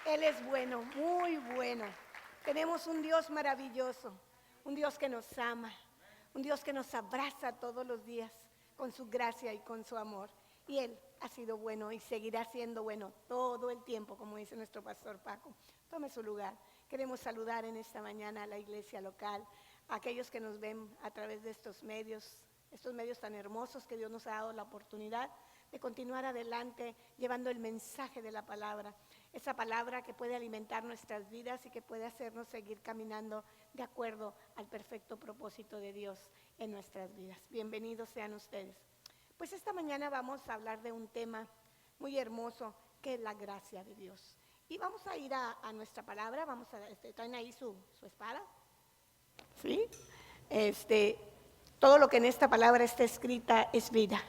Él es bueno, muy bueno. Tenemos un Dios maravilloso, un Dios que nos ama, un Dios que nos abraza todos los días con su gracia y con su amor. Y Él ha sido bueno y seguirá siendo bueno todo el tiempo, como dice nuestro pastor Paco. Tome su lugar. Queremos saludar en esta mañana a la iglesia local, a aquellos que nos ven a través de estos medios tan hermosos que Dios nos ha dado la oportunidad de continuar adelante llevando el mensaje de la palabra. Esa palabra que puede alimentar nuestras vidas y que puede hacernos seguir caminando de acuerdo al perfecto propósito de Dios en nuestras vidas. Bienvenidos sean ustedes. Pues esta mañana vamos a hablar de un tema muy hermoso que es la gracia de Dios. Y vamos a ir a nuestra palabra, traen ahí su espada, ¿sí? Todo lo que en esta palabra está escrita es vida.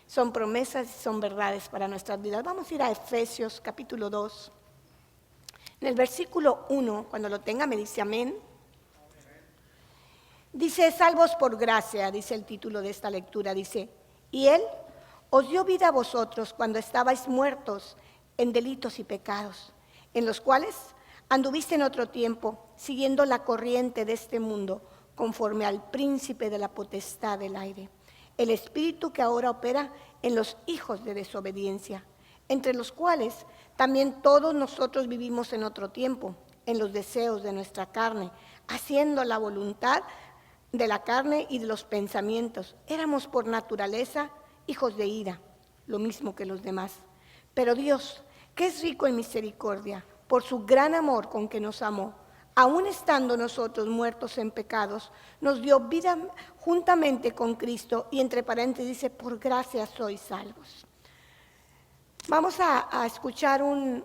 Son promesas y son verdades para nuestras vidas. Vamos a ir a Efesios capítulo 2. En el versículo 1, cuando lo tenga me dice amén. Dice, salvos por gracia, dice el título de esta lectura. Dice, y Él os dio vida a vosotros cuando estabais muertos en delitos y pecados, en los cuales anduviste en otro tiempo, siguiendo la corriente de este mundo, conforme al príncipe de la potestad del aire, el espíritu que ahora opera en los hijos de desobediencia, entre los cuales también todos nosotros vivimos en otro tiempo, en los deseos de nuestra carne, haciendo la voluntad de la carne y de los pensamientos. Éramos por naturaleza hijos de ira, lo mismo que los demás. Pero Dios, que es rico en misericordia, por su gran amor con que nos amó, aun estando nosotros muertos en pecados, nos dio vida juntamente con Cristo, y entre paréntesis dice, por gracia sois salvos. Vamos a escuchar un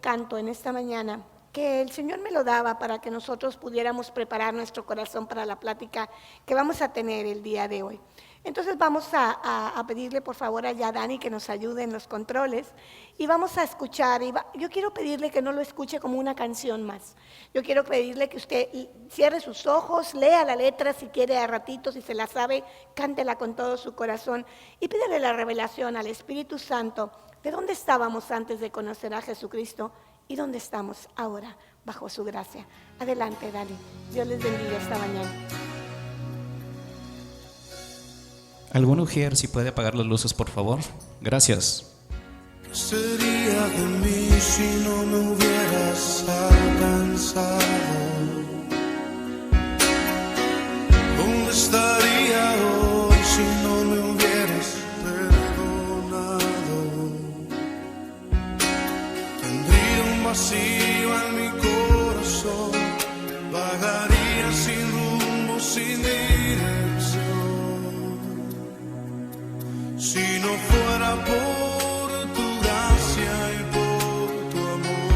canto en esta mañana, que el Señor me lo daba para que nosotros pudiéramos preparar nuestro corazón para la plática que vamos a tener el día de hoy. Entonces vamos a pedirle por favor a Dani que nos ayude en los controles y vamos a escuchar. Yo quiero pedirle que no lo escuche como una canción más. Yo quiero pedirle que usted cierre sus ojos, lea la letra si quiere a ratitos, si se la sabe, cántela con todo su corazón y pídele la revelación al Espíritu Santo de dónde estábamos antes de conocer a Jesucristo y dónde estamos ahora bajo su gracia. Adelante, Dani. Dios les bendiga esta mañana. ¿Algún ujier si puede apagar las luces, por favor? Gracias. ¿Qué sería de mí si no me hubieras alcanzado? ¿Dónde estaría hoy si no me hubieras perdonado? Tendría un vacío en mi corazón, vagaría sin rumbo, sin dirección. Si no fuera por tu gracia y por tu amor,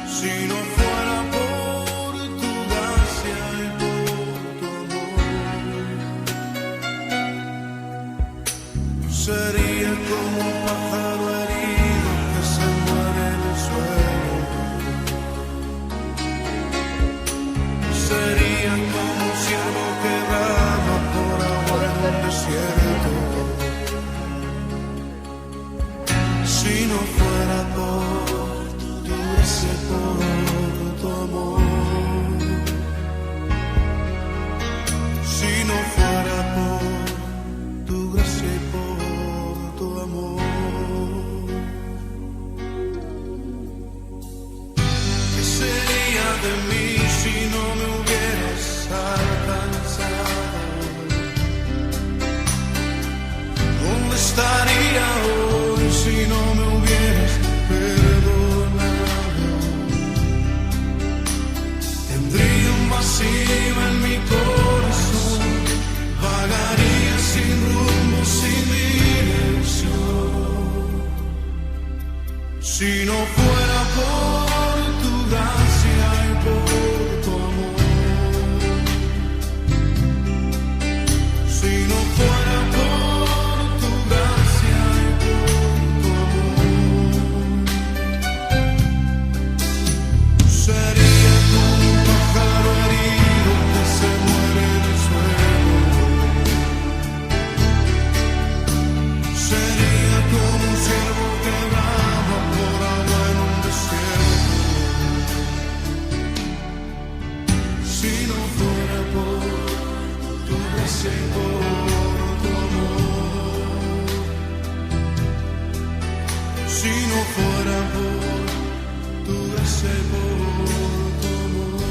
si no fuera por tu gracia y por tu amor, sería como un pájaro herido que se muere en el suelo, sería como un ciervo quebrado por agua en un desierto. Si no fuera por tu gracia, por tu amor, si no fuera por tu gracia y por tu amor, ¿qué sería de mí si no me hubieras alcanzado? ¿Dónde estaría hoy si no me hubieras perdonado? Tendría un vacío en mi corazón, vagaría sin rumbo, sin dirección. Si no fuera por tu gracia y por tu amor, si no fuera por tu gracia y por tu amor, sería como un pájaro herido que se muere en el suelo, sería como un ciervo que no fuera por tu gracia y por tu amor.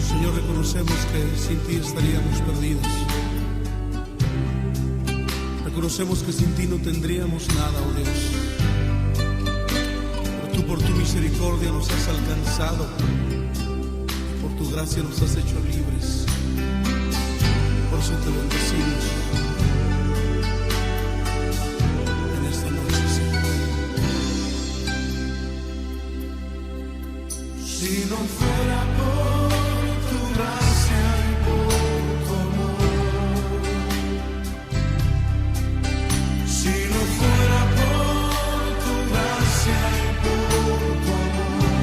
Señor, reconocemos que sin ti estaríamos perdidos. Reconocemos que sin ti no tendríamos nada, oh Dios. Pero tú por tu misericordia nos has alcanzado. Por tu gracia nos has hecho libres. Por eso te bendecimos en esta noche, Señor. Si no fuera por tu gracia y por tu amor, si no fuera por tu gracia y por tu amor,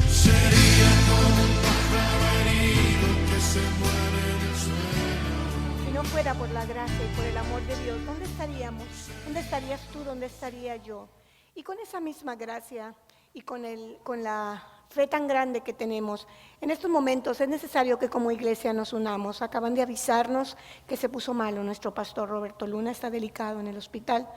sería como un pájaro herido que se muere en el suelo. Si no fuera por la gracia y por el amor de Dios, ¿dónde estaríamos? ¿Dónde estarías tú? ¿Dónde estaría yo? Y con esa misma gracia y con la fe tan grande que tenemos, en estos momentos es necesario que como iglesia nos unamos. Acaban de avisarnos que se puso malo nuestro pastor Roberto Luna, está delicado en el hospital.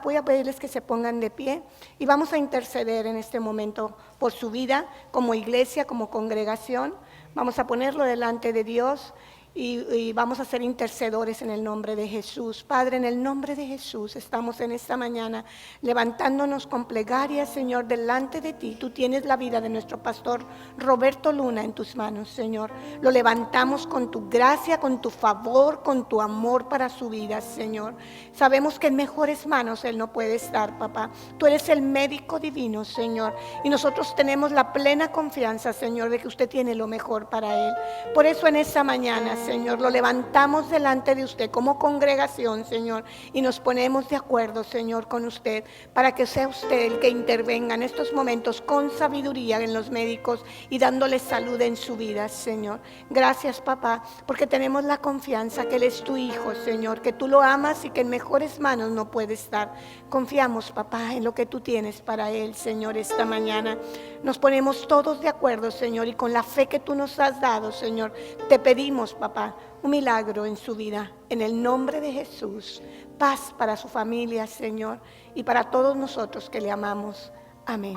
Voy a pedirles que se pongan de pie y vamos a interceder en este momento por su vida como iglesia, como congregación. Vamos a ponerlo delante de Dios. Y vamos a ser intercedores en el nombre de Jesús. Padre, en el nombre de Jesús estamos en esta mañana levantándonos con plegarias, Señor, delante de ti. Tú tienes la vida de nuestro pastor Roberto Luna en tus manos, Señor. Lo levantamos con tu gracia, con tu favor, con tu amor para su vida, Señor. Sabemos que en mejores manos Él no puede estar, papá. Tú eres el médico divino, Señor. Y nosotros tenemos la plena confianza, Señor, de que usted tiene lo mejor para Él. Por eso en esta mañana, Señor, lo levantamos delante de usted como congregación, Señor, y nos ponemos de acuerdo, Señor, con usted, para que sea usted el que intervenga en estos momentos con sabiduría en los médicos y dándole salud en su vida, Señor. Gracias, papá, porque tenemos la confianza que Él es tu hijo, Señor, que tú lo amas y que en mejores manos no puede estar. Confiamos, papá, en lo que tú tienes para Él, Señor, esta mañana. Nos ponemos todos de acuerdo, Señor, y con la fe que tú nos has dado, Señor, te pedimos, papá, un milagro en su vida, en el nombre de Jesús. Paz para su familia, Señor, y para todos nosotros que le amamos. Amén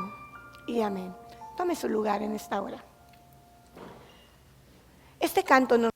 y amén. Tome su lugar en esta hora. Este canto nos...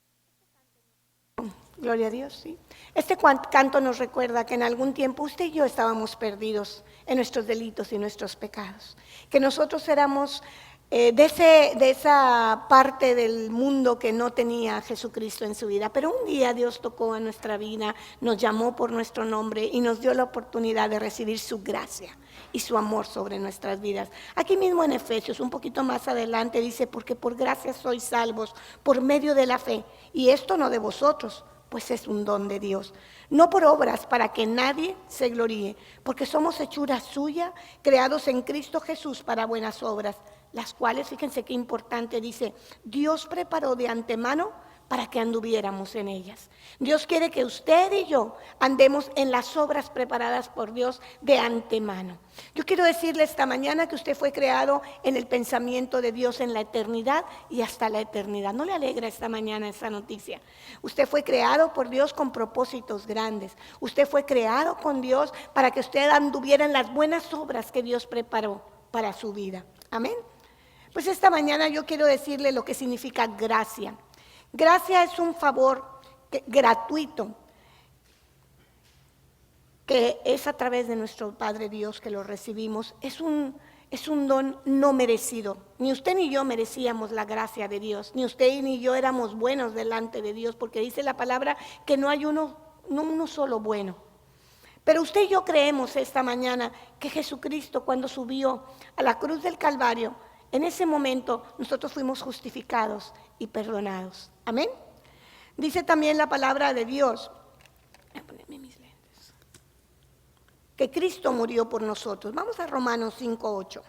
Gloria a Dios, sí. Este canto nos recuerda que en algún tiempo usted y yo estábamos perdidos en nuestros delitos y nuestros pecados. Que nosotros éramos de esa parte del mundo que no tenía a Jesucristo en su vida. Pero un día Dios tocó a nuestra vida, nos llamó por nuestro nombre y nos dio la oportunidad de recibir su gracia y su amor sobre nuestras vidas. Aquí mismo en Efesios, un poquito más adelante, dice, porque por gracia sois salvos por medio de la fe. Y esto no de vosotros, pues es un don de Dios. No por obras para que nadie se gloríe, porque somos hechura suya, creados en Cristo Jesús para buenas obras, las cuales, fíjense qué importante, dice, Dios preparó de antemano para que anduviéramos en ellas. Dios quiere que usted y yo andemos en las obras preparadas por Dios de antemano. Yo quiero decirle esta mañana que usted fue creado en el pensamiento de Dios en la eternidad y hasta la eternidad. ¿No le alegra esta mañana esa noticia? Usted fue creado por Dios con propósitos grandes. Usted fue creado con Dios para que usted anduviera en las buenas obras que Dios preparó para su vida. Amén. Pues esta mañana yo quiero decirle lo que significa gracia. Gracia es un favor gratuito que es a través de nuestro Padre Dios que lo recibimos. Es un don no merecido. Ni usted ni yo merecíamos la gracia de Dios. Ni usted ni yo éramos buenos delante de Dios, porque dice la palabra que no hay uno solo bueno. Pero usted y yo creemos esta mañana que Jesucristo, cuando subió a la cruz del Calvario, en ese momento nosotros fuimos justificados y perdonados. Amén. Dice también la palabra de Dios, voy a ponerme mis lentes, que Cristo murió por nosotros. Vamos a Romanos 5:8.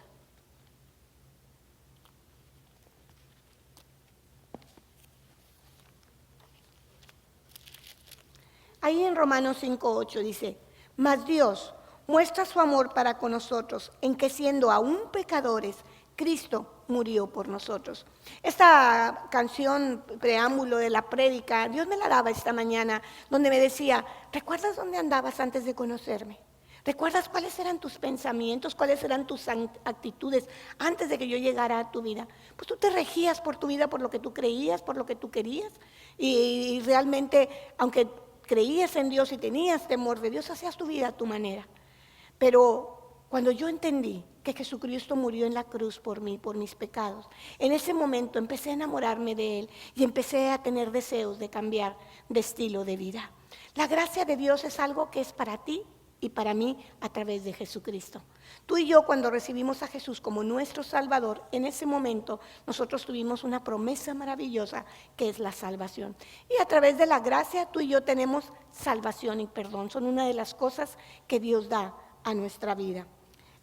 Ahí en Romanos 5:8 dice, mas Dios muestra su amor para con nosotros en que siendo aún pecadores, Cristo murió por nosotros. Esta canción, preámbulo de la prédica, Dios me la daba esta mañana, donde me decía, ¿recuerdas dónde andabas antes de conocerme? ¿Recuerdas cuáles eran tus pensamientos, cuáles eran tus actitudes antes de que yo llegara a tu vida? Pues tú te regías por tu vida, por lo que tú creías, por lo que tú querías. Y realmente, aunque creías en Dios y tenías temor de Dios, hacías tu vida a tu manera. Pero cuando yo entendí que Jesucristo murió en la cruz por mí, por mis pecados, en ese momento empecé a enamorarme de Él y empecé a tener deseos de cambiar de estilo de vida. La gracia de Dios es algo que es para ti y para mí a través de Jesucristo. Tú y yo, cuando recibimos a Jesús como nuestro Salvador, en ese momento nosotros tuvimos una promesa maravillosa que es la salvación. Y a través de la gracia tú y yo tenemos salvación y perdón. Son una de las cosas que Dios da a nuestra vida.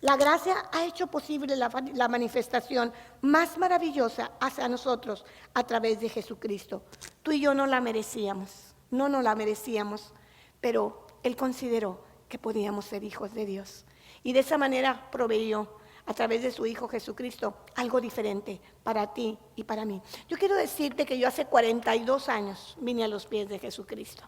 La gracia ha hecho posible la manifestación más maravillosa hacia nosotros a través de Jesucristo. Tú y yo no la merecíamos, no la merecíamos, pero Él consideró que podíamos ser hijos de Dios. Y de esa manera proveyó a través de su Hijo Jesucristo algo diferente para ti y para mí. Yo quiero decirte que yo hace 42 años vine a los pies de Jesucristo.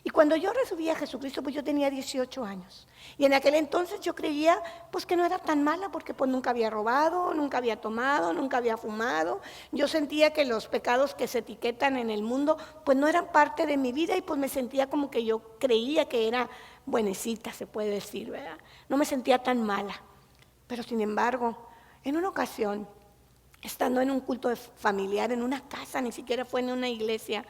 Y cuando yo recibí a Jesucristo, pues yo tenía 18 años. Y en aquel entonces yo creía pues que no era tan mala, porque pues nunca había robado, nunca había tomado, nunca había fumado. Yo sentía que los pecados que se etiquetan en el mundo pues no eran parte de mi vida y pues me sentía como que yo creía que era buenecita, se puede decir, ¿verdad? No me sentía tan mala. Pero sin embargo, en una ocasión, estando en un culto familiar, en una casa, ni siquiera fue en una iglesia,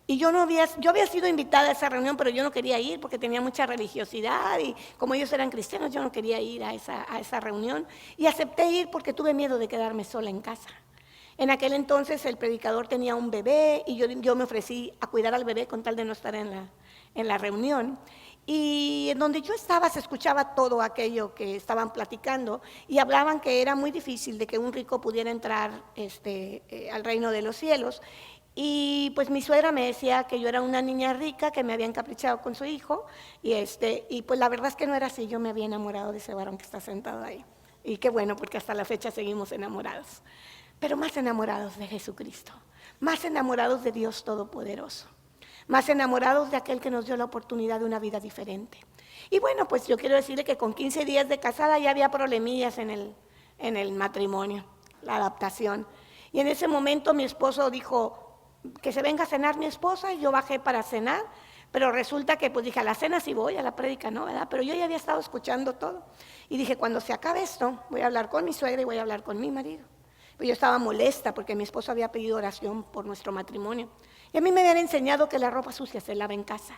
y yo había sido invitada a esa reunión, pero yo no quería ir porque tenía mucha religiosidad y como ellos eran cristianos, yo no quería ir a esa reunión. Y acepté ir porque tuve miedo de quedarme sola en casa. En aquel entonces el predicador tenía un bebé y yo me ofrecí a cuidar al bebé con tal de no estar en la reunión. Y en donde yo estaba se escuchaba todo aquello que estaban platicando y hablaban que era muy difícil de que un rico pudiera entrar al reino de los cielos. Y pues mi suegra me decía que yo era una niña rica, que me había encaprichado con su hijo, y pues la verdad es que no era así, yo me había enamorado de ese varón que está sentado ahí. Y qué bueno, porque hasta la fecha seguimos enamorados, pero más enamorados de Jesucristo, más enamorados de Dios Todopoderoso, más enamorados de aquel que nos dio la oportunidad de una vida diferente. Y bueno, pues yo quiero decirle que con 15 días de casada ya había problemillas en el matrimonio, la adaptación. Y en ese momento mi esposo dijo, que se venga a cenar mi esposa, y yo bajé para cenar, pero resulta que pues dije, a la cena sí voy, a la prédica no, ¿verdad? Pero yo ya había estado escuchando todo, y dije, cuando se acabe esto, voy a hablar con mi suegra y voy a hablar con mi marido. Pues yo estaba molesta porque mi esposo había pedido oración por nuestro matrimonio, y a mí me habían enseñado que la ropa sucia se lava en casa.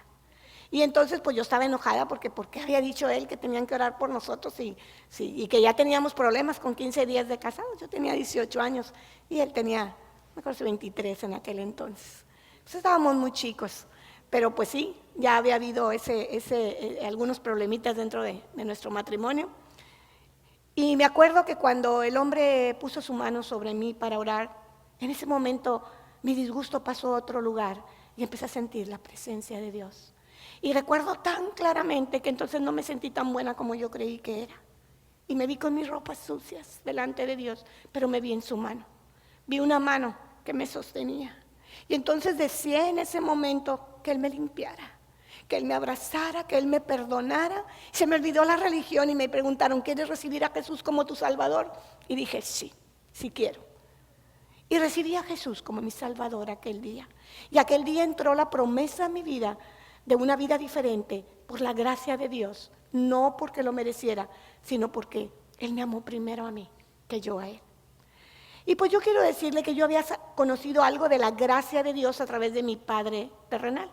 Y entonces pues yo estaba enojada porque había dicho él que tenían que orar por nosotros y que ya teníamos problemas con 15 días de casados. Yo tenía 18 años y él tenía, me acuerdo, 23 en aquel entonces. Pues estábamos muy chicos, pero pues sí, ya había habido algunos problemitas dentro de nuestro matrimonio. Y me acuerdo que cuando el hombre puso su mano sobre mí para orar, en ese momento mi disgusto pasó a otro lugar y empecé a sentir la presencia de Dios. Y recuerdo tan claramente que entonces no me sentí tan buena como yo creí que era. Y me vi con mis ropas sucias delante de Dios, pero me vi en su mano. Vi una mano que me sostenía. Y entonces deseé en ese momento que Él me limpiara, que Él me abrazara, que Él me perdonara. Se me olvidó la religión y me preguntaron, ¿quieres recibir a Jesús como tu Salvador? Y dije, sí quiero. Y recibí a Jesús como mi Salvador aquel día. Y aquel día entró la promesa a mi vida de una vida diferente por la gracia de Dios, no porque lo mereciera, sino porque Él me amó primero a mí que yo a Él. Y pues yo quiero decirle que yo había conocido algo de la gracia de Dios a través de mi padre terrenal.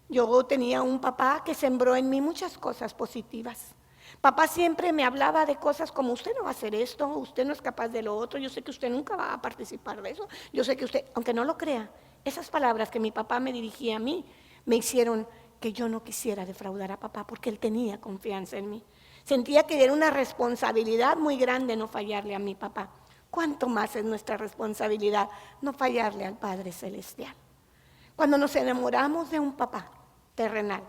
Yo tenía un papá que sembró en mí muchas cosas positivas. Papá siempre me hablaba de cosas como, usted no va a hacer esto, usted no es capaz de lo otro, yo sé que usted nunca va a participar de eso, yo sé que usted, aunque no lo crea, esas palabras que mi papá me dirigía a mí, me hicieron que yo no quisiera defraudar a papá porque él tenía confianza en mí. Sentía que era una responsabilidad muy grande no fallarle a mi papá. ¿Cuánto más es nuestra responsabilidad no fallarle al Padre Celestial? Cuando nos enamoramos de un papá terrenal,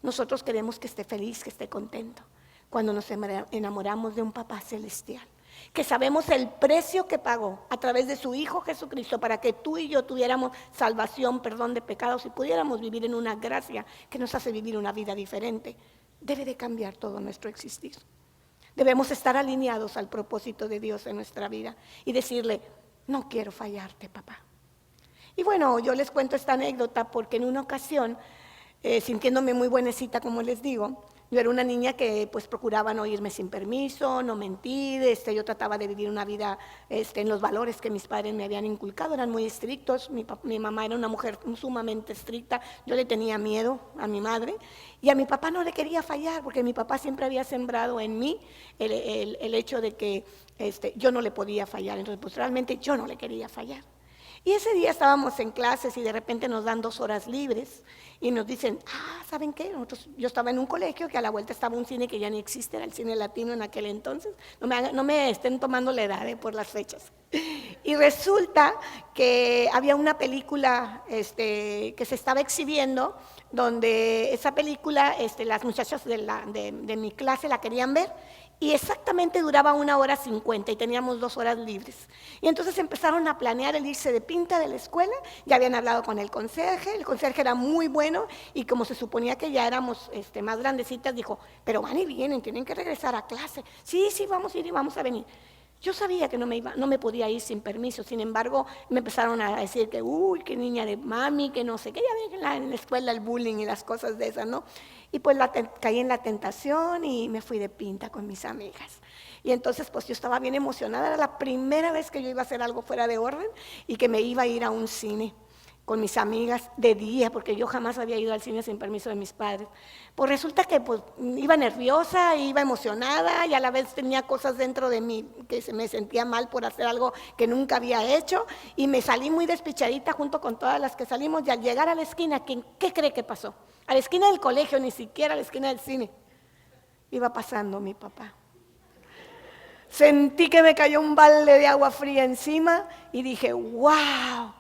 nosotros queremos que esté feliz, que esté contento. Cuando nos enamoramos de un papá celestial, que sabemos el precio que pagó a través de su Hijo Jesucristo para que tú y yo tuviéramos salvación, perdón de pecados y pudiéramos vivir en una gracia que nos hace vivir una vida diferente, debe de cambiar todo nuestro existir. Debemos estar alineados al propósito de Dios en nuestra vida y decirle, no quiero fallarte, papá. Y bueno, yo les cuento esta anécdota porque en una ocasión, sintiéndome muy buenecita, como les digo, yo era una niña que pues procuraba no irme sin permiso, no mentir, yo trataba de vivir una vida en los valores que mis padres me habían inculcado, eran muy estrictos, mi mamá era una mujer sumamente estricta, yo le tenía miedo a mi madre y a mi papá no le quería fallar porque mi papá siempre había sembrado en mí el hecho de que yo no le podía fallar, entonces pues realmente yo no le quería fallar. Y ese día estábamos en clases y de repente nos dan 2 horas libres y nos dicen, ¿saben qué? Yo estaba en un colegio que a la vuelta estaba un cine que ya ni existe, era el cine latino en aquel entonces. No me estén tomando la edad por las fechas. Y resulta que había una película que se estaba exhibiendo, donde esa película las muchachas de mi clase la querían ver. Y exactamente duraba 1:50 y teníamos 2 horas libres. Y entonces empezaron a planear el irse de pinta de la escuela, ya habían hablado con el conserje era muy bueno y como se suponía que ya éramos más grandecitas, dijo, pero van y vienen, tienen que regresar a clase. Sí, vamos a ir y vamos a venir. Yo sabía que no me podía ir sin permiso, sin embargo me empezaron a decir que, qué niña de mami, que no sé, que ya ven en la escuela el bullying y las cosas de esas, ¿no? Y pues caí en la tentación y me fui de pinta con mis amigas. Y entonces pues yo estaba bien emocionada, era la primera vez que yo iba a hacer algo fuera de orden y que me iba a ir a un cine con mis amigas de día, porque yo jamás había ido al cine sin permiso de mis padres. Pues resulta que pues, iba nerviosa, iba emocionada y a la vez tenía cosas dentro de mí que me sentía mal por hacer algo que nunca había hecho y me salí muy despichadita junto con todas las que salimos y al llegar a la esquina, ¿qué cree que pasó? A la esquina del colegio, ni siquiera a la esquina del cine. Iba pasando mi papá. Sentí que me cayó un balde de agua fría encima y dije, ¡wow!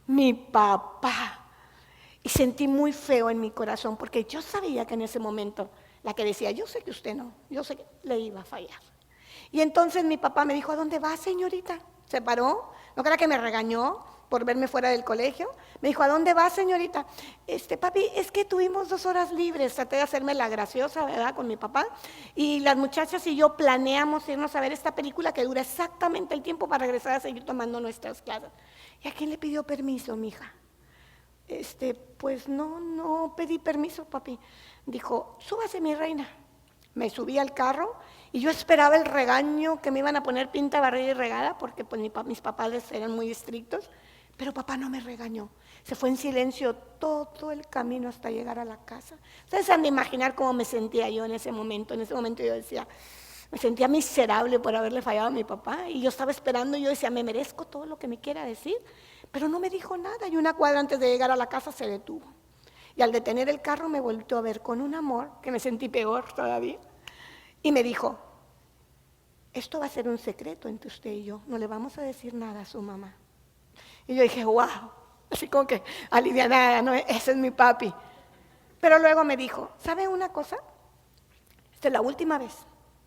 Mi papá. Y sentí muy feo en mi corazón porque yo sabía que en ese momento la que decía, yo sé que usted no, yo sé que le iba a fallar. Y entonces mi papá me dijo, ¿a dónde va, señorita? Se paró, no crea que me regañó por verme fuera del colegio. Me dijo, ¿a dónde va, señorita? Papi, es que tuvimos 2 horas libres, traté de hacerme la graciosa, ¿verdad?, con mi papá. Y las muchachas y yo planeamos irnos a ver esta película que dura exactamente el tiempo para regresar a seguir tomando nuestras clases. ¿Y a quién le pidió permiso, mija? Pues no pedí permiso, papi. Dijo, súbase, mi reina. Me subí al carro y yo esperaba el regaño que me iban a poner pinta, barrida y regada, porque pues mis papás eran muy estrictos, pero papá no me regañó. Se fue en silencio todo el camino hasta llegar a la casa. Ustedes han de imaginar cómo me sentía yo en ese momento. En ese momento yo decía, me sentía miserable por haberle fallado a mi papá y yo estaba esperando y yo decía, me merezco todo lo que me quiera decir, pero no me dijo nada y 1 cuadra antes de llegar a la casa se detuvo. Y al detener el carro me volvió a ver con un amor, que me sentí peor todavía, y me dijo, esto va a ser un secreto entre usted y yo, no le vamos a decir nada a su mamá. Y yo dije, wow, así como que alivianada, ¿no? Ese es mi papi. Pero luego me dijo, ¿sabe una cosa? Esta es la última vez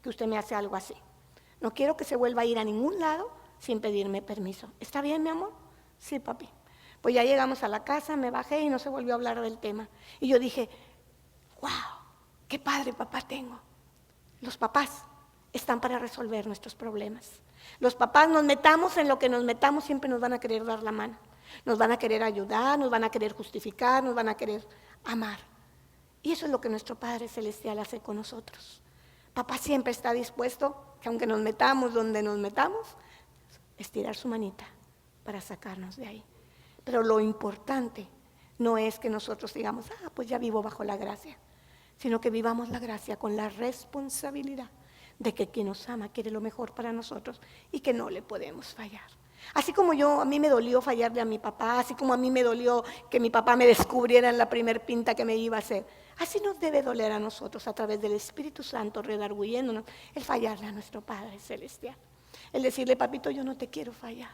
que usted me hace algo así. No quiero que se vuelva a ir a ningún lado sin pedirme permiso. ¿Está bien, mi amor? Sí, papi. Pues ya llegamos a la casa, me bajé y no se volvió a hablar del tema. Y yo dije, wow, qué padre papá tengo. Los papás están para resolver nuestros problemas. Los papás, nos metamos en lo que nos metamos, siempre nos van a querer dar la mano. Nos van a querer ayudar, nos van a querer justificar, nos van a querer amar. Y eso es lo que nuestro Padre Celestial hace con nosotros. Papá siempre está dispuesto, que aunque nos metamos donde nos metamos, estirar su manita para sacarnos de ahí. Pero lo importante no es que nosotros digamos, pues ya vivo bajo la gracia, sino que vivamos la gracia con la responsabilidad de que quien nos ama quiere lo mejor para nosotros y que no le podemos fallar. Así como a mí me dolió fallarle a mi papá, así como a mí me dolió que mi papá me descubriera en la primer pinta que me iba a hacer, así nos debe doler a nosotros a través del Espíritu Santo redarguyéndonos el fallarle a nuestro Padre Celestial. El decirle, papito, yo no te quiero fallar,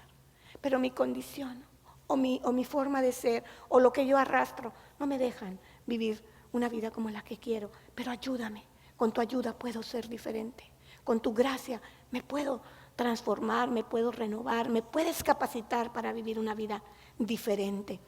pero mi condición o mi forma de ser o lo que yo arrastro no me dejan vivir una vida como la que quiero, pero ayúdame, con tu ayuda puedo ser diferente, con tu gracia me puedo transformar, me puedo renovar, me puedes capacitar para vivir una vida diferente.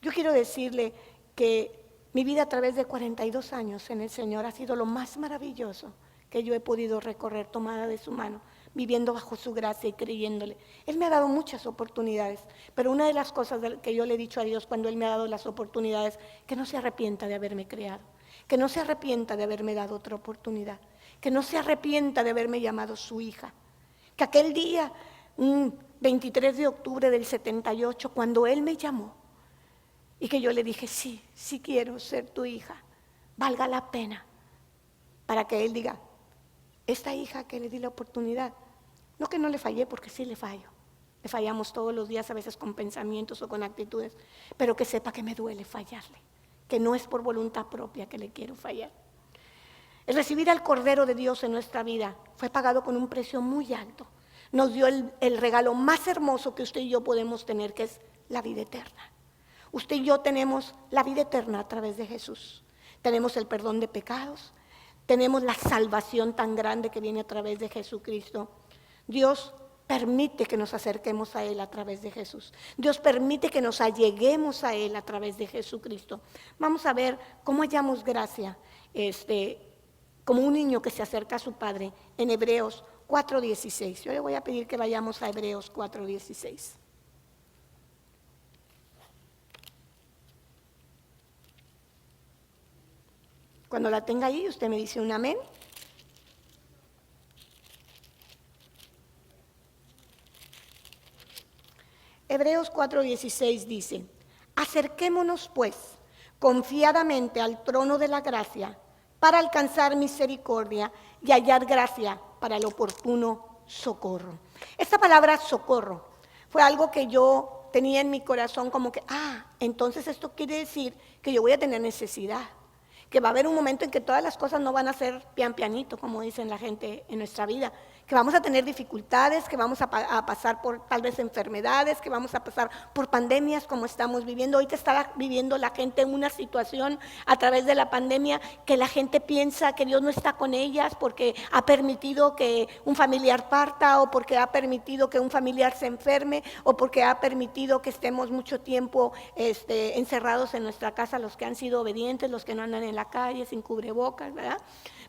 Yo quiero decirle que mi vida a través de 42 años en el Señor ha sido lo más maravilloso que yo he podido recorrer tomada de su mano, viviendo bajo su gracia y creyéndole. Él me ha dado muchas oportunidades, pero una de las cosas que yo le he dicho a Dios cuando Él me ha dado las oportunidades, que no se arrepienta de haberme creado, que no se arrepienta de haberme dado otra oportunidad, que no se arrepienta de haberme llamado su hija. Que aquel día, 23 de octubre del 78, cuando Él me llamó y que yo le dije, sí, sí quiero ser tu hija, valga la pena, para que Él diga, esta hija que le di la oportunidad, no que no le fallé, porque sí le fallo, le fallamos todos los días, a veces con pensamientos o con actitudes, pero que sepa que me duele fallarle, que no es por voluntad propia que le quiero fallar. El recibir al Cordero de Dios en nuestra vida fue pagado con un precio muy alto. Nos dio el regalo más hermoso que usted y yo podemos tener, que es la vida eterna. Usted y yo tenemos la vida eterna a través de Jesús. Tenemos el perdón de pecados, tenemos la salvación tan grande que viene a través de Jesucristo. Dios permite que nos acerquemos a Él a través de Jesús. Dios permite que nos alleguemos a Él a través de Jesucristo. Vamos a ver cómo hallamos gracia, como un niño que se acerca a su padre, en Hebreos 4:16. Yo le voy a pedir que vayamos a Hebreos 4:16. Cuando la tenga ahí, usted me dice un amén. Hebreos 4:16 dice, acerquémonos pues confiadamente al trono de la gracia para alcanzar misericordia y hallar gracia para el oportuno socorro. Esta palabra socorro fue algo que yo tenía en mi corazón como que, entonces esto quiere decir que yo voy a tener necesidad, que va a haber un momento en que todas las cosas no van a ser pian pianito, como dicen la gente en nuestra vida, que vamos a tener dificultades, que vamos a pasar por tal vez enfermedades, que vamos a pasar por pandemias como estamos viviendo. Ahorita está viviendo la gente una situación a través de la pandemia que la gente piensa que Dios no está con ellas porque ha permitido que un familiar parta, o porque ha permitido que un familiar se enferme, o porque ha permitido que estemos mucho tiempo encerrados en nuestra casa, los que han sido obedientes, los que no andan en la calle sin cubrebocas, ¿verdad?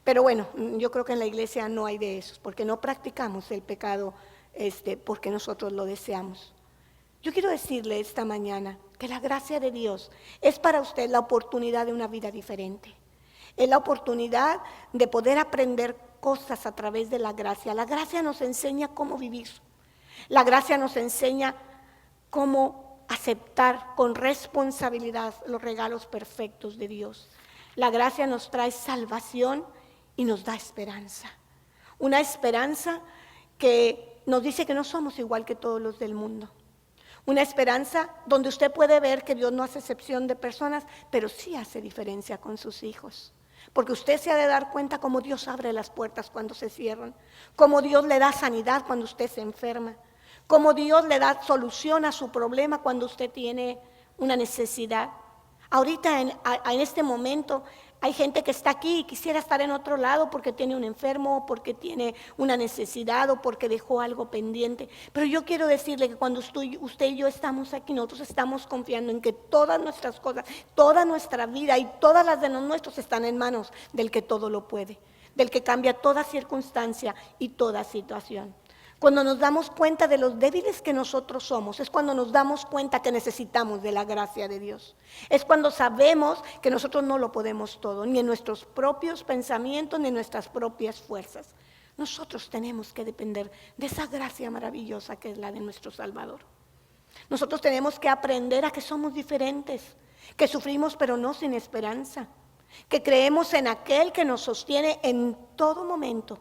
Pero bueno, yo creo que en la iglesia no hay de esos, porque no practicamos el pecado porque nosotros lo deseamos. Yo quiero decirle esta mañana que la gracia de Dios es para usted la oportunidad de una vida diferente. Es la oportunidad de poder aprender cosas a través de la gracia. La gracia nos enseña cómo vivir. La gracia nos enseña cómo aceptar con responsabilidad los regalos perfectos de Dios. La gracia nos trae salvación y nos da esperanza. Una esperanza que nos dice que no somos igual que todos los del mundo. Una esperanza donde usted puede ver que Dios no hace excepción de personas, pero sí hace diferencia con sus hijos. Porque usted se ha de dar cuenta cómo Dios abre las puertas cuando se cierran, cómo Dios le da sanidad cuando usted se enferma, cómo Dios le da solución a su problema cuando usted tiene una necesidad. Ahorita en este momento hay gente que está aquí y quisiera estar en otro lado porque tiene un enfermo, porque tiene una necesidad o porque dejó algo pendiente. Pero yo quiero decirle que cuando usted y yo estamos aquí, nosotros estamos confiando en que todas nuestras cosas, toda nuestra vida y todas las de los nuestros están en manos del que todo lo puede, del que cambia toda circunstancia y toda situación. Cuando nos damos cuenta de los débiles que nosotros somos, es cuando nos damos cuenta que necesitamos de la gracia de Dios. Es cuando sabemos que nosotros no lo podemos todo, ni en nuestros propios pensamientos, ni en nuestras propias fuerzas. Nosotros tenemos que depender de esa gracia maravillosa que es la de nuestro Salvador. Nosotros tenemos que aprender a que somos diferentes, que sufrimos pero no sin esperanza, que creemos en aquel que nos sostiene en todo momento,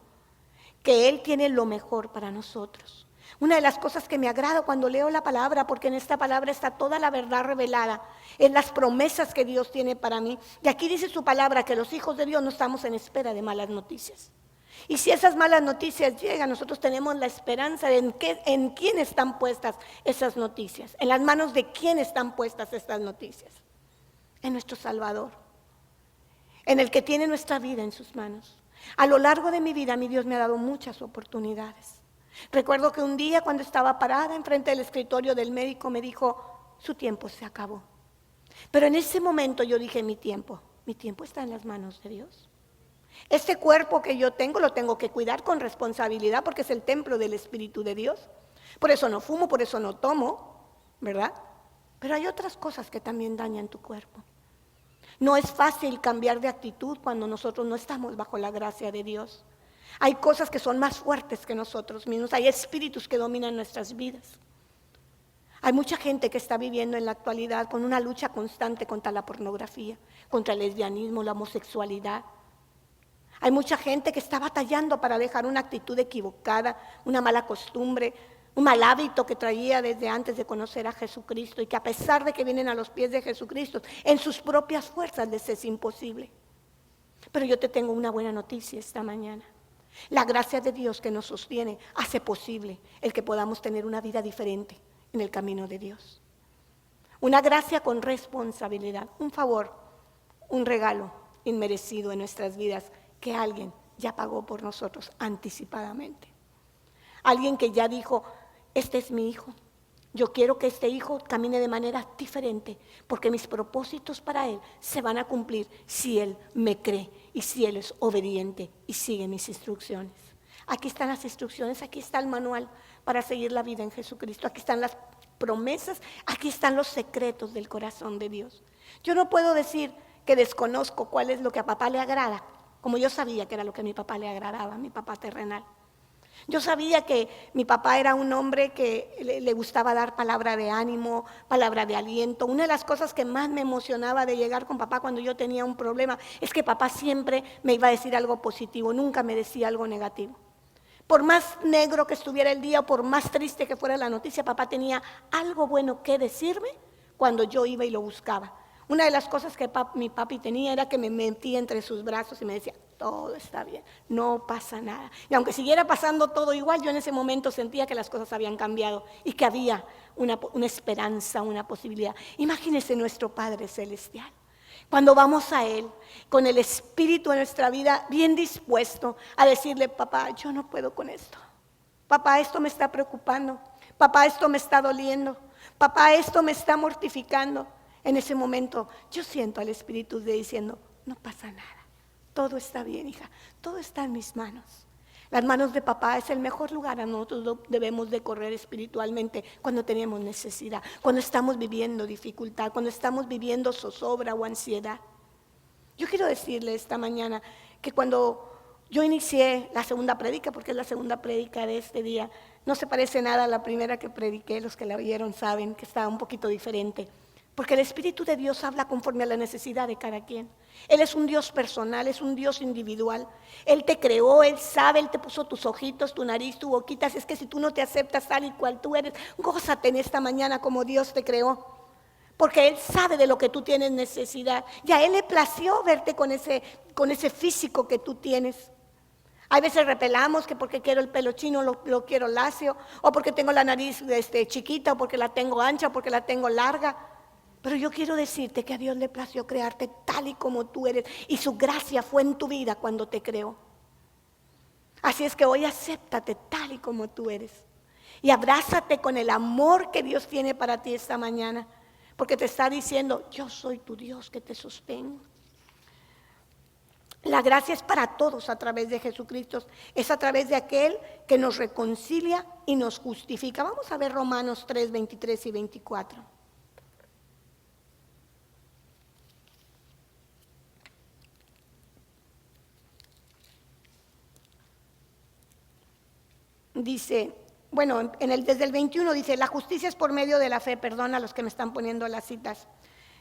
que Él tiene lo mejor para nosotros. Una de las cosas que me agrada cuando leo la palabra, porque en esta palabra está toda la verdad revelada, es las promesas que Dios tiene para mí. Y aquí dice su palabra que los hijos de Dios no estamos en espera de malas noticias. Y si esas malas noticias llegan, nosotros tenemos la esperanza de en quién están puestas esas noticias, en las manos de quién están puestas estas noticias. En nuestro Salvador, en el que tiene nuestra vida en sus manos. A lo largo de mi vida, mi Dios me ha dado muchas oportunidades. Recuerdo que un día cuando estaba parada enfrente del escritorio del médico me dijo, su tiempo se acabó. Pero en ese momento yo dije, mi tiempo está en las manos de Dios. Este cuerpo que yo tengo lo tengo que cuidar con responsabilidad porque es el templo del Espíritu de Dios. Por eso no fumo, por eso no tomo, ¿verdad? Pero hay otras cosas que también dañan tu cuerpo. No es fácil cambiar de actitud cuando nosotros no estamos bajo la gracia de Dios. Hay cosas que son más fuertes que nosotros mismos, hay espíritus que dominan nuestras vidas. Hay mucha gente que está viviendo en la actualidad con una lucha constante contra la pornografía, contra el lesbianismo, la homosexualidad. Hay mucha gente que está batallando para dejar una actitud equivocada, una mala costumbre, un mal hábito que traía desde antes de conocer a Jesucristo y que a pesar de que vienen a los pies de Jesucristo, en sus propias fuerzas les es imposible. Pero yo te tengo una buena noticia esta mañana. La gracia de Dios que nos sostiene hace posible el que podamos tener una vida diferente en el camino de Dios. Una gracia con responsabilidad, un favor, un regalo inmerecido en nuestras vidas que alguien ya pagó por nosotros anticipadamente. Alguien que ya dijo, este es mi hijo. Yo quiero que este hijo camine de manera diferente porque mis propósitos para él se van a cumplir si él me cree y si él es obediente y sigue mis instrucciones. Aquí están las instrucciones, aquí está el manual para seguir la vida en Jesucristo. Aquí están las promesas, aquí están los secretos del corazón de Dios. Yo no puedo decir que desconozco cuál es lo que a papá le agrada, como yo sabía que era lo que a mi papá le agradaba, a mi papá terrenal. Yo sabía que mi papá era un hombre que le gustaba dar palabra de ánimo, palabra de aliento. Una de las cosas que más me emocionaba de llegar con papá cuando yo tenía un problema es que papá siempre me iba a decir algo positivo, nunca me decía algo negativo. Por más negro que estuviera el día o por más triste que fuera la noticia, papá tenía algo bueno que decirme cuando yo iba y lo buscaba. Una de las cosas que mi papi tenía era que me metía entre sus brazos y me decía, todo está bien, no pasa nada. Y aunque siguiera pasando todo igual, yo en ese momento sentía que las cosas habían cambiado y que había una esperanza, una posibilidad. Imagínese nuestro Padre Celestial. Cuando vamos a Él, con el espíritu de nuestra vida bien dispuesto a decirle, papá, yo no puedo con esto. Papá, esto me está preocupando. Papá, esto me está doliendo. Papá, esto me está mortificando. En ese momento yo siento al Espíritu diciendo, no pasa nada, todo está bien, hija, todo está en mis manos. Las manos de papá es el mejor lugar a nosotros debemos de correr espiritualmente cuando tenemos necesidad, cuando estamos viviendo dificultad, cuando estamos viviendo zozobra o ansiedad. Yo quiero decirle esta mañana que cuando yo inicié la segunda prédica, porque es la segunda prédica de este día, no se parece nada a la primera que prediqué, los que la oyeron saben que estaba un poquito diferente. Porque el Espíritu de Dios habla conforme a la necesidad de cada quien. Él es un Dios personal, es un Dios individual. Él te creó, Él sabe, Él te puso tus ojitos, tu nariz, tu boquita. Así es que si tú no te aceptas tal y cual tú eres, gózate en esta mañana como Dios te creó. Porque Él sabe de lo que tú tienes necesidad. Y a Él le plació verte con ese físico que tú tienes. Hay veces repelamos que porque quiero el pelo chino lo quiero lacio, o porque tengo la nariz chiquita, o porque la tengo ancha, o porque la tengo larga. Pero yo quiero decirte que a Dios le plació crearte tal y como tú eres y su gracia fue en tu vida cuando te creó. Así es que hoy acéptate tal y como tú eres y abrázate con el amor que Dios tiene para ti esta mañana, porque te está diciendo, yo soy tu Dios que te sostengo. La gracia es para todos a través de Jesucristo, es a través de aquel que nos reconcilia y nos justifica. Vamos a ver Romanos 3, 23 y 24. Dice, bueno, desde el 21 dice, la justicia es por medio de la fe, perdona a los que me están poniendo las citas.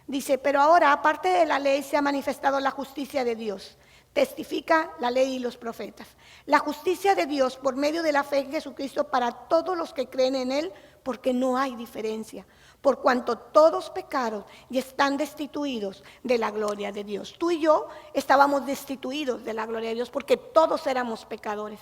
Dice, pero ahora, aparte de la ley, se ha manifestado la justicia de Dios. Testifica la ley y los profetas. La justicia de Dios por medio de la fe en Jesucristo para todos los que creen en Él, porque no hay diferencia. Por cuanto todos pecaron y están destituidos de la gloria de Dios. Tú y yo estábamos destituidos de la gloria de Dios porque todos éramos pecadores.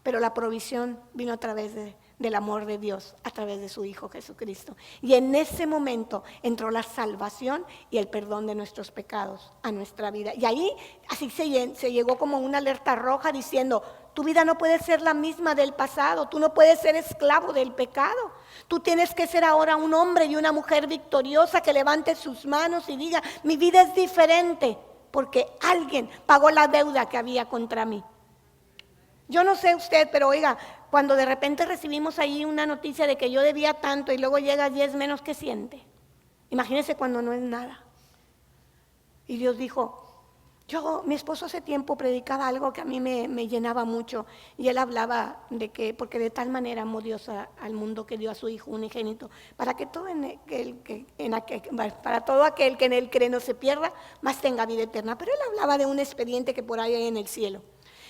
Pero la provisión vino a través del amor de Dios, a través de su Hijo Jesucristo. Y en ese momento entró la salvación y el perdón de nuestros pecados a nuestra vida. Y ahí así se llegó como una alerta roja diciendo, Tu vida no puede ser la misma del pasado. Tú no puedes ser esclavo del pecado. Tú tienes que ser ahora un hombre y una mujer victoriosa que levante sus manos y diga, mi vida es diferente porque alguien pagó la deuda que había contra mí. Yo no sé usted, pero oiga, cuando de repente recibimos ahí una noticia de que yo debía tanto y luego llega 10 menos, ¿qué siente? Imagínese cuando no es nada. Y Dios dijo, mi esposo hace tiempo predicaba algo que a mí me llenaba mucho, y él hablaba de que, porque de tal manera amó Dios al mundo que dio a su Hijo unigénito, para todo aquel que en él cree no se pierda, mas tenga vida eterna. Pero él hablaba de un expediente que por ahí hay en el cielo.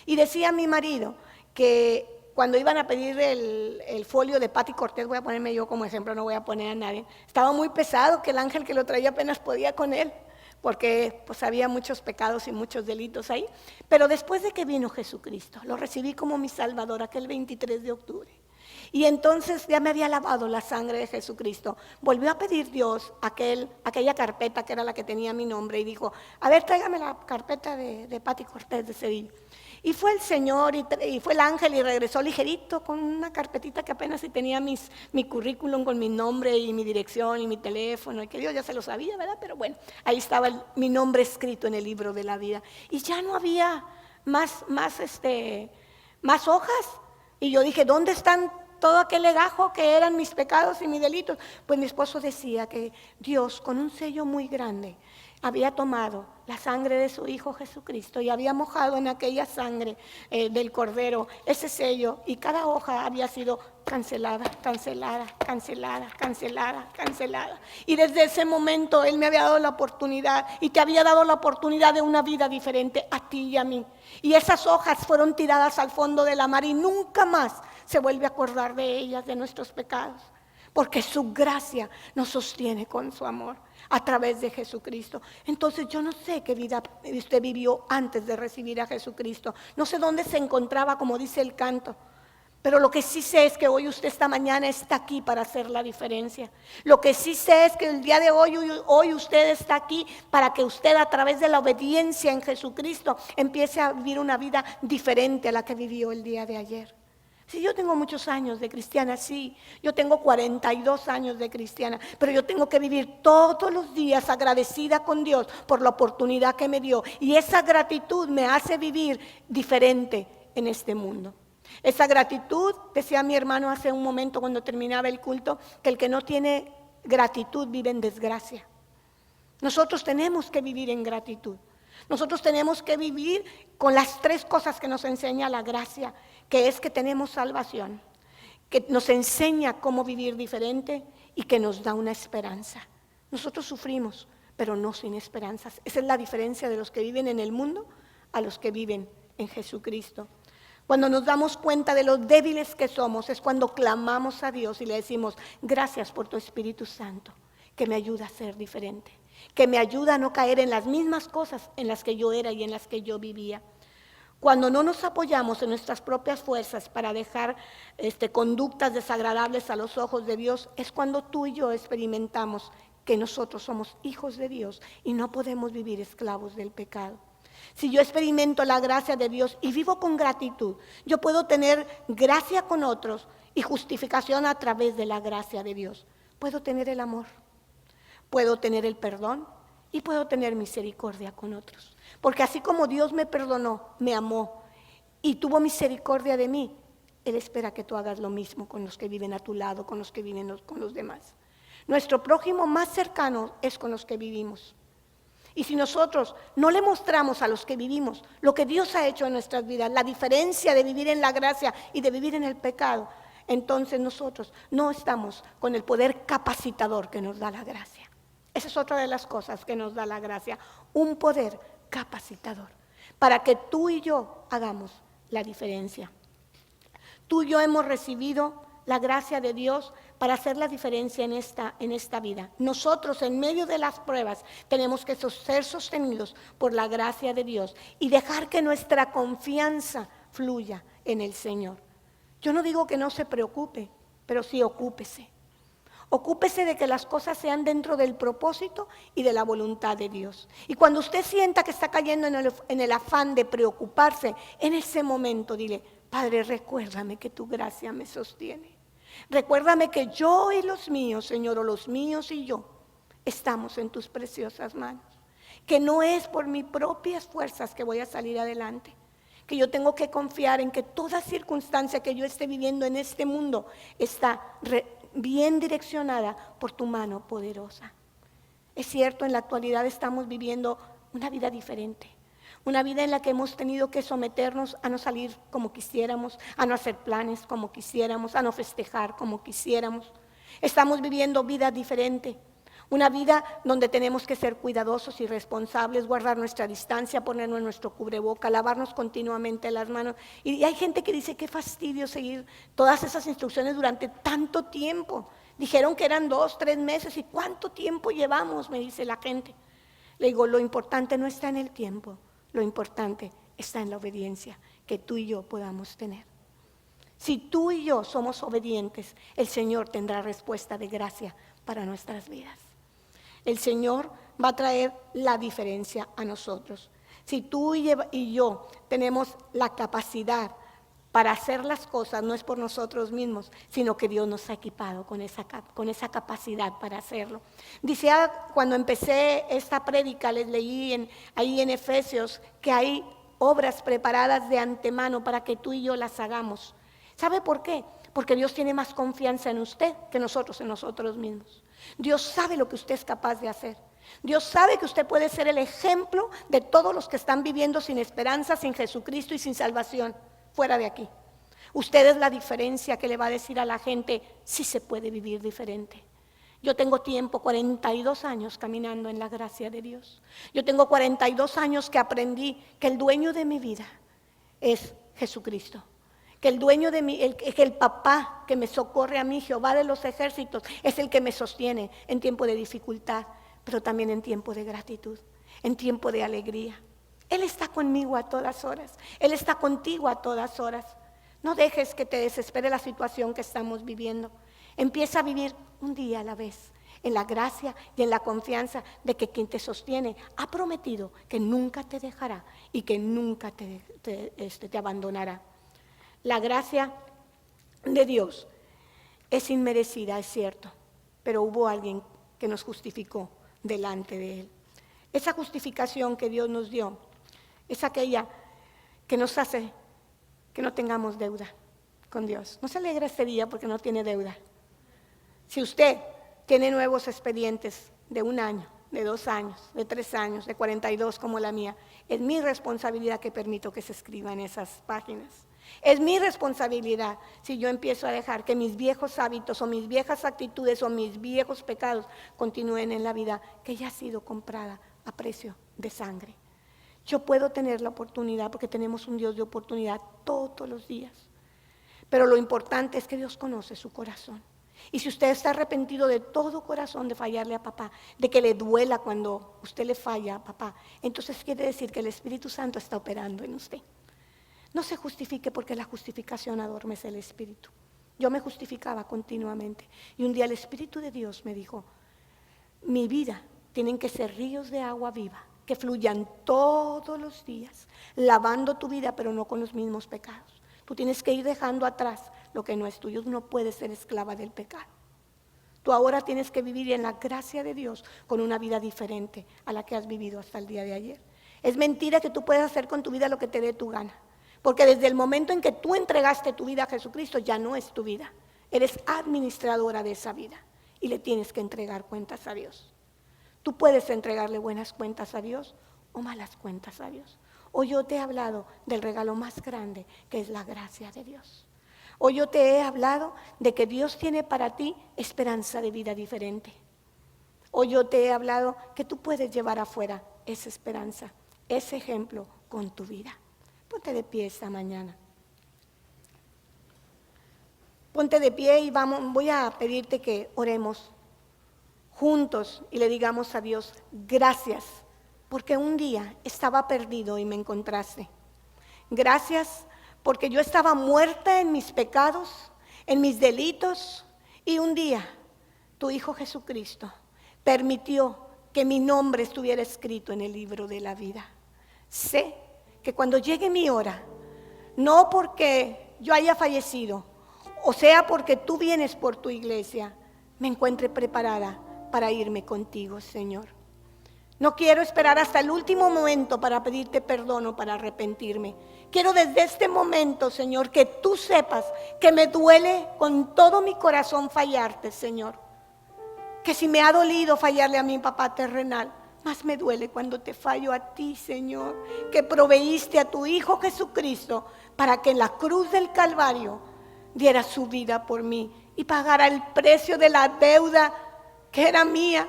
Y decía mi marido que cuando iban a pedir el folio de Pati Cortés, voy a ponerme yo como ejemplo, no voy a poner a nadie, estaba muy pesado, que el ángel que lo traía apenas podía con él, porque pues había muchos pecados y muchos delitos ahí. Pero después de que vino Jesucristo, lo recibí como mi Salvador aquel 23 de octubre. Y entonces ya me había lavado la sangre de Jesucristo. Volvió a pedir Dios aquella carpeta que era la que tenía mi nombre y dijo, a ver, tráigame la carpeta de Pati Cortés de Cedillo. Y fue el Señor y fue el ángel y regresó ligerito con una carpetita que apenas si tenía mi currículum con mi nombre y mi dirección y mi teléfono, y que Dios ya se lo sabía, ¿verdad? Pero bueno, ahí estaba mi nombre escrito en el libro de la vida. Y ya no había más hojas. Y yo dije, ¿dónde están todo aquel legajo que eran mis pecados y mis delitos? Pues mi esposo decía que Dios, con un sello muy grande, había tomado la sangre de su Hijo Jesucristo y había mojado en aquella sangre del Cordero ese sello, y cada hoja había sido cancelada, cancelada, cancelada, cancelada, cancelada. Y desde ese momento Él me había dado la oportunidad, y te había dado la oportunidad de una vida diferente a ti y a mí. Y esas hojas fueron tiradas al fondo de la mar y nunca más se vuelve a acordar de ellas, de nuestros pecados, porque su gracia nos sostiene con su amor a través de Jesucristo. Entonces yo no sé qué vida usted vivió antes de recibir a Jesucristo. No sé dónde se encontraba, como dice el canto. Pero lo que sí sé es que hoy usted, esta mañana, está aquí para hacer la diferencia. Lo que sí sé es que el día de hoy usted está aquí para que usted, a través de la obediencia en Jesucristo, empiece a vivir una vida diferente a la que vivió el día de ayer. Sí, yo tengo muchos años de cristiana, sí, yo tengo 42 años de cristiana, pero yo tengo que vivir todos los días agradecida con Dios por la oportunidad que me dio, y esa gratitud me hace vivir diferente en este mundo. Esa gratitud, decía mi hermano hace un momento cuando terminaba el culto, que el que no tiene gratitud vive en desgracia. Nosotros tenemos que vivir en gratitud. Nosotros tenemos que vivir con las 3 cosas que nos enseña la gracia, que es que tenemos salvación, que nos enseña cómo vivir diferente y que nos da una esperanza. Nosotros sufrimos, pero no sin esperanzas. Esa es la diferencia de los que viven en el mundo a los que viven en Jesucristo. Cuando nos damos cuenta de lo débiles que somos, es cuando clamamos a Dios y le decimos, gracias por tu Espíritu Santo, que me ayuda a ser diferente, que me ayuda a no caer en las mismas cosas en las que yo era y en las que yo vivía. Cuando no nos apoyamos en nuestras propias fuerzas para dejar conductas desagradables a los ojos de Dios, es cuando tú y yo experimentamos que nosotros somos hijos de Dios y no podemos vivir esclavos del pecado. Si yo experimento la gracia de Dios y vivo con gratitud, yo puedo tener gracia con otros y justificación a través de la gracia de Dios. Puedo tener el amor, puedo tener el perdón y puedo tener misericordia con otros. Porque así como Dios me perdonó, me amó y tuvo misericordia de mí, Él espera que tú hagas lo mismo con los que viven a tu lado, con los que viven con los demás. Nuestro prójimo más cercano es con los que vivimos. Y si nosotros no le mostramos a los que vivimos lo que Dios ha hecho en nuestras vidas, la diferencia de vivir en la gracia y de vivir en el pecado, entonces nosotros no estamos con el poder capacitador que nos da la gracia. Esa es otra de las cosas que nos da la gracia, un poder capacitador, para que tú y yo hagamos la diferencia. Tú y yo hemos recibido la gracia de Dios para hacer la diferencia en esta vida. Nosotros, en medio de las pruebas, tenemos que ser sostenidos por la gracia de Dios y dejar que nuestra confianza fluya en el Señor. Yo no digo que no se preocupe, pero sí ocúpese. Ocúpese de que las cosas sean dentro del propósito y de la voluntad de Dios. Y cuando usted sienta que está cayendo en el afán de preocuparse, en ese momento dile, Padre, recuérdame que tu gracia me sostiene. Recuérdame que yo y los míos, Señor, o los míos y yo, estamos en tus preciosas manos. Que no es por mis propias fuerzas que voy a salir adelante. Que yo tengo que confiar en que toda circunstancia que yo esté viviendo en este mundo está bien direccionada por tu mano poderosa. Es cierto, en la actualidad estamos viviendo una vida diferente. Una vida en la que hemos tenido que someternos a no salir como quisiéramos, a no hacer planes como quisiéramos, a no festejar como quisiéramos. Estamos viviendo vida diferente. Una vida donde tenemos que ser cuidadosos y responsables, guardar nuestra distancia, ponernos nuestro cubreboca, lavarnos continuamente las manos. Y hay gente que dice, qué fastidio seguir todas esas instrucciones durante tanto tiempo. Dijeron que eran 2, 3 meses, ¿y cuánto tiempo llevamos? Me dice la gente. Le digo, lo importante no está en el tiempo, lo importante está en la obediencia que tú y yo podamos tener. Si tú y yo somos obedientes, el Señor tendrá respuesta de gracia para nuestras vidas. El Señor va a traer la diferencia a nosotros. Si tú y yo tenemos la capacidad para hacer las cosas, no es por nosotros mismos, sino que Dios nos ha equipado con esa capacidad para hacerlo. Dice, cuando empecé esta prédica, les leí ahí en Efesios que hay obras preparadas de antemano para que tú y yo las hagamos. ¿Sabe por qué? Porque Dios tiene más confianza en usted que nosotros en nosotros mismos. Dios sabe lo que usted es capaz de hacer. Dios sabe que usted puede ser el ejemplo de todos los que están viviendo sin esperanza, sin Jesucristo y sin salvación fuera de aquí. Usted es la diferencia que le va a decir a la gente, sí se puede vivir diferente. Yo tengo tiempo, 42 años caminando en la gracia de Dios. Yo tengo 42 años que aprendí que el dueño de mi vida es Jesucristo. Que el dueño de mí, que el papá que me socorre a mí, Jehová de los ejércitos, es el que me sostiene en tiempo de dificultad, pero también en tiempo de gratitud, en tiempo de alegría. Él está conmigo a todas horas, Él está contigo a todas horas. No dejes que te desespere la situación que estamos viviendo. Empieza a vivir un día a la vez, en la gracia y en la confianza de que quien te sostiene ha prometido que nunca te dejará y que nunca te abandonará. La gracia de Dios es inmerecida, es cierto, pero hubo alguien que nos justificó delante de Él. Esa justificación que Dios nos dio es aquella que nos hace que no tengamos deuda con Dios. No se alegra este día porque no tiene deuda. Si usted tiene nuevos expedientes de 1 año, de 2 años, de 3 años, de 42 como la mía, es mi responsabilidad que permito que se escriban esas páginas. Es mi responsabilidad si yo empiezo a dejar que mis viejos hábitos o mis viejas actitudes o mis viejos pecados continúen en la vida que ya ha sido comprada a precio de sangre. Yo puedo tener la oportunidad porque tenemos un Dios de oportunidad todos los días. Pero lo importante es que Dios conoce su corazón. Y si usted está arrepentido de todo corazón de fallarle a papá, de que le duela cuando usted le falla a papá, entonces quiere decir que el Espíritu Santo está operando en usted. No se justifique porque la justificación adormece el espíritu. Yo me justificaba continuamente y un día el Espíritu de Dios me dijo, mi vida tienen que ser ríos de agua viva que fluyan todos los días, lavando tu vida pero no con los mismos pecados. Tú tienes que ir dejando atrás lo que no es tuyo, tú no puedes ser esclava del pecado. Tú ahora tienes que vivir en la gracia de Dios con una vida diferente a la que has vivido hasta el día de ayer. Es mentira que tú puedas hacer con tu vida lo que te dé tu gana. Porque desde el momento en que tú entregaste tu vida a Jesucristo, ya no es tu vida. Eres administradora de esa vida y le tienes que entregar cuentas a Dios. Tú puedes entregarle buenas cuentas a Dios o malas cuentas a Dios. Hoy yo te he hablado del regalo más grande que es la gracia de Dios. Hoy yo te he hablado de que Dios tiene para ti esperanza de vida diferente. Hoy yo te he hablado que tú puedes llevar afuera esa esperanza, ese ejemplo con tu vida. Ponte de pie esta mañana. Ponte de pie y voy a pedirte que oremos juntos y le digamos a Dios, gracias, porque un día estaba perdido y me encontraste. Gracias porque yo estaba muerta en mis pecados, en mis delitos, y un día tu Hijo Jesucristo permitió que mi nombre estuviera escrito en el libro de la vida. Sé que cuando llegue mi hora, no porque yo haya fallecido, o sea porque tú vienes por tu iglesia, me encuentre preparada para irme contigo, Señor. No quiero esperar hasta el último momento para pedirte perdón o para arrepentirme. Quiero desde este momento, Señor, que tú sepas que me duele con todo mi corazón fallarte, Señor. Que si me ha dolido fallarle a mi papá terrenal, más me duele cuando te fallo a ti, Señor, que proveíste a tu Hijo Jesucristo para que en la cruz del Calvario diera su vida por mí y pagara el precio de la deuda que era mía.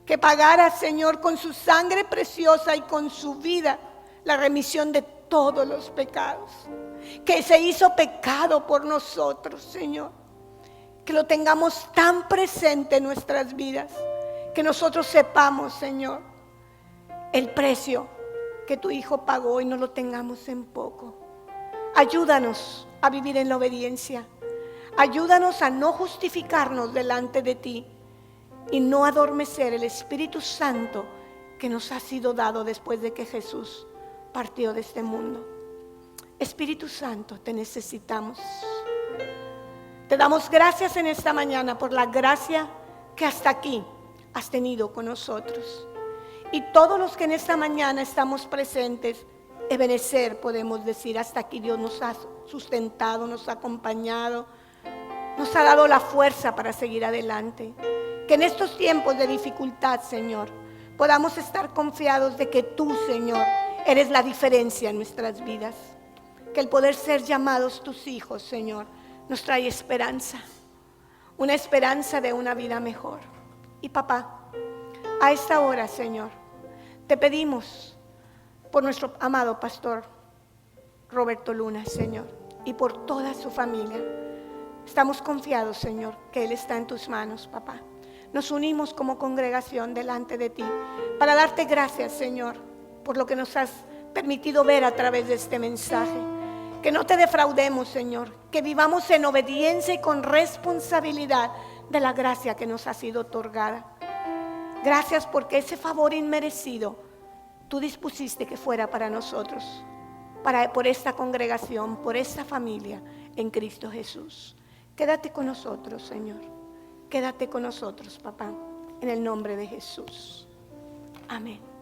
Que pagara, Señor, con su sangre preciosa y con su vida la remisión de todos los pecados. Que se hizo pecado por nosotros, Señor. Que lo tengamos tan presente en nuestras vidas. Que nosotros sepamos, Señor, el precio que tu Hijo pagó y no lo tengamos en poco. Ayúdanos a vivir en la obediencia. Ayúdanos a no justificarnos delante de ti y no adormecer el Espíritu Santo que nos ha sido dado después de que Jesús partió de este mundo. Espíritu Santo, te necesitamos. Te damos gracias en esta mañana por la gracia que hasta aquí has tenido con nosotros. Y todos los que en esta mañana estamos presentes, Ebenezer, podemos decir, hasta aquí Dios nos ha sustentado, nos ha acompañado, nos ha dado la fuerza para seguir adelante. Que en estos tiempos de dificultad, Señor, podamos estar confiados de que tú, Señor, eres la diferencia en nuestras vidas. Que el poder ser llamados tus hijos, Señor, nos trae esperanza. Una esperanza de una vida mejor. Y papá, a esta hora, Señor, te pedimos por nuestro amado pastor Roberto Luna, Señor, y por toda su familia. Estamos confiados, Señor, que Él está en tus manos, papá. Nos unimos como congregación delante de ti para darte gracias, Señor, por lo que nos has permitido ver a través de este mensaje. Que no te defraudemos, Señor, que vivamos en obediencia y con responsabilidad de la gracia que nos ha sido otorgada. Gracias porque ese favor inmerecido tú dispusiste que fuera para nosotros, por esta congregación, por esta familia en Cristo Jesús. Quédate con nosotros, Señor. Quédate con nosotros, papá, en el nombre de Jesús. Amén.